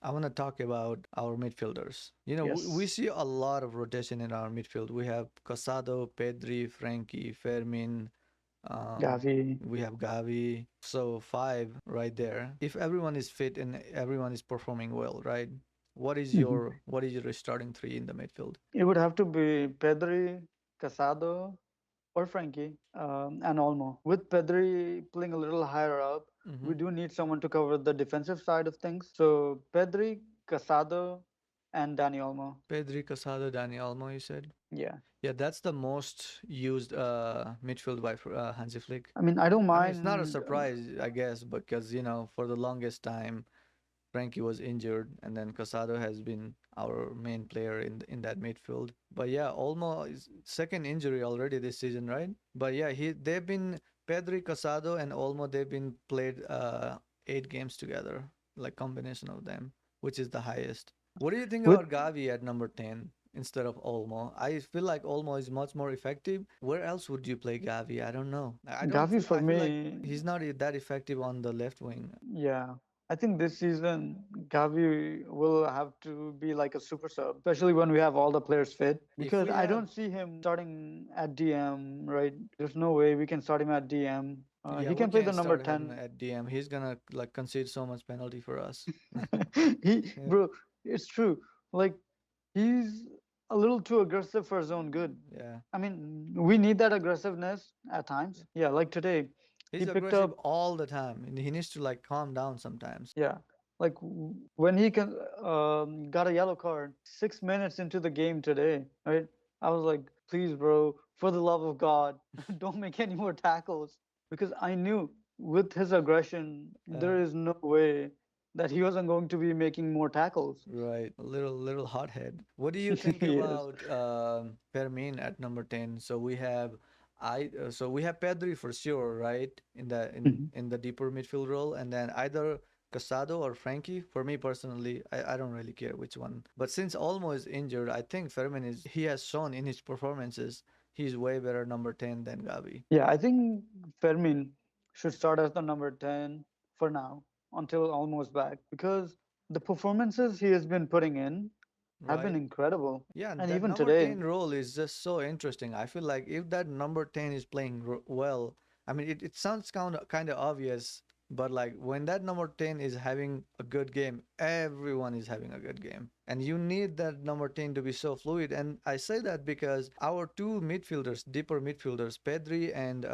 I want to talk about our midfielders. We Yes. see a lot of rotation in our midfield. We have Casado, Pedri, Frankie, Fermin. Gavi. We have Gavi. So five right there. If everyone is fit and everyone is performing well, right? Mhm. What is your starting three in the midfield? It would have to be Pedri, Casado, or Frankie, and Olmo. With Pedri playing a little higher up, Mm-hmm. we do need someone to cover the defensive side of things. So Pedri, Casado, and Dani Olmo. Pedri, Casado, Dani Almo, you said? Yeah. Yeah, that's the most used midfield by Hansi Flick. I mean, I don't I mean, it's not a mind. surprise, I guess, because for the longest time, Frankie was injured, and then Casado has been our main player in that midfield. But yeah, almost second injury already this season, right? But yeah, he they've been Pedri, Casado, and Olmo. They've been played 8 games together, like combination of them, which is the highest. What do you think With about Gavi at number 10 instead of Olmo? I feel like Olmo is much more effective. Where else would you play Gavi? I don't know. I don't. Gavi for I feel like me, he's not that effective on the left wing. yeah. I think this season Gavi will have to be like a super sub, especially when we have all the players fit. If Because we I have don't see him starting at DM, right? There's no way we can start him at DM. Yeah, He we can play the can't number start him 10. at DM. He's gonna like concede so much penalty for us. Yeah, Bro, it's true. Like, he's a little too aggressive for his own good. yeah. I mean, we need that aggressiveness at times. Yeah, like today, he He's picked aggressive up. all the time, and he needs to like calm down sometimes. Yeah, like when he can got a yellow card 6 minutes into the game today, right? I was like, please, bro, for the love of God, don't make any more tackles, because I knew with his aggression, Uh, there is no way that he wasn't going to be making more tackles. right, a little hothead. What do you think Yes. about Fermin at number 10? So we have Pedri for sure, right? Mhm. In the deeper midfield role, and then either Casado or Frankie. For me personally, I don't really care which one. But since Olmo is injured, I think Fermin is he has shown in his performances he's way better number 10 than Gavi. Yeah, I think Fermin should start as the number 10 for now until almost back, because the performances he has been putting in have been Right? incredible. Yeah, And that even number today, 10 role is just so interesting. I feel like if that number 10 is playing well, I mean, it sounds kind of obvious, but like when that number 10 is having a good game, everyone is having a good game. And you need that number 10 to be so fluid. And I say that because our two midfielders, deeper midfielders, Pedri and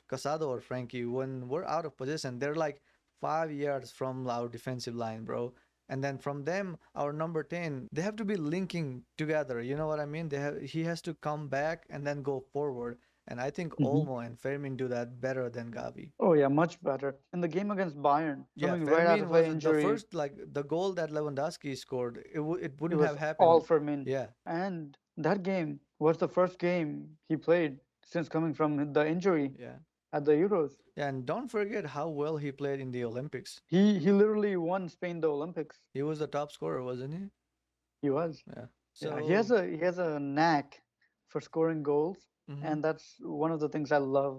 Casado or Frankie, when we're out of possession, they're like 5 yards from our defensive line, bro. And then from them, our number 10, they have to be linking together. You know what I mean? He has to come back and then go forward. And I think mhm. Olmo and Fermin do that better than Gavi. Oh yeah, much better. In the game against Bayern, Yeah, coming right out Fermin of an was the injury, first, like the goal that Lewandowski scored. It it wouldn't was have all happened. Fermin. Yeah, And that game was the first game he played since coming from the injury yeah. at the Euros. Yeah, and don't forget how well he played in the Olympics. He literally won Spain the Olympics. He was the top scorer, wasn't he? He was. Yeah. Yeah, So, he has a knack for scoring goals, mhm. and that's one of the things I love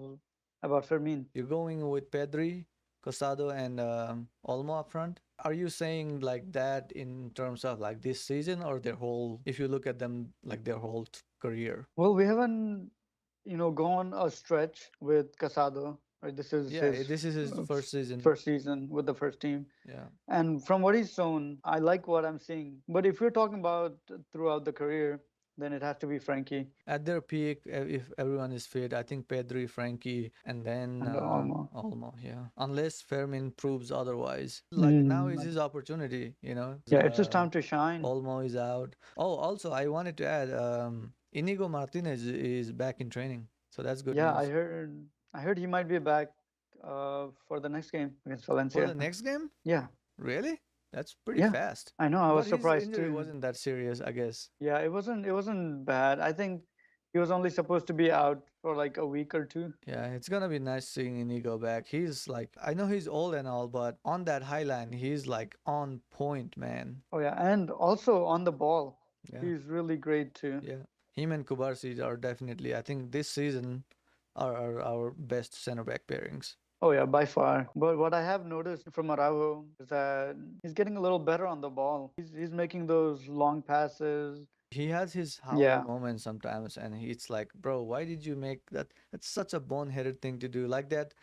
about Fermin. You're going with Pedri, Casado, and Olmo up front. Are you saying like that in terms of like this season or their whole, if you look at them like their whole career? Well, we haven't, gone a stretch with Casado. Right, this is Yeah, his this is his first season. first season with the first team, Yeah. and from what he's shown, I like what I'm seeing. But if we're talking about throughout the career, then it has to be Frankie At their peak, if everyone is fit, I think Pedri, Frankie, and then and Olmo. Olmo. Yeah, unless Fermin proves otherwise. Like now is Mm. his opportunity. Yeah, it's just time to shine. Olmo is out. Oh, also I wanted to add, Inigo Martinez is back in training, so that's good Yeah, news. I heard he might be back for the next game against For Valencia. the next game, Yeah, really? That's pretty yeah, fast. I know. I But was his surprised injury too. wasn't that serious, I guess. Yeah, it wasn't bad. I think he was only supposed to be out for like a week or two. Yeah, it's gonna be nice seeing Inigo back. He's like, I know he's old and all, but on that high line, he's like on point, man. Oh yeah, and also on the ball, Yeah, he's really great too. yeah. Him and Kubarsi are definitely, I think this season, are our best center back pairings. Oh yeah, by far. But what I have noticed from Araujo is that he's getting a little better on the ball. He's making those long passes. He has his howler Yeah. moments sometimes, and it's like, bro, why did you make that? That's such a boneheaded thing to do, like that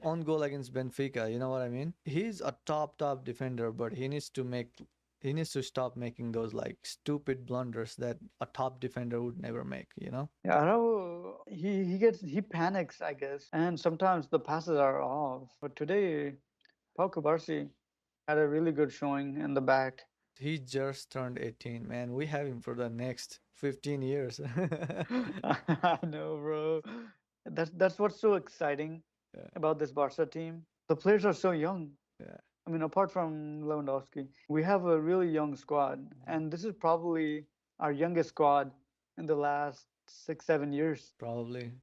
on goal against Benfica. You know what I mean? He's a top defender, but he needs to stop making those like stupid blunders that a top defender would never make. You know? Yeah, Araujo, he panics, I guess, and sometimes the passes are off. But today, Pau Kubarsi had a really good showing in the back. He just turned 18, man. We have him for the next 15 years. I know, bro. That's what's so exciting Yeah, about this Barca team. The players are so young. yeah, I mean, apart from Lewandowski, we have a really young squad, and this is probably our youngest squad in the last 6, 7 years. probably.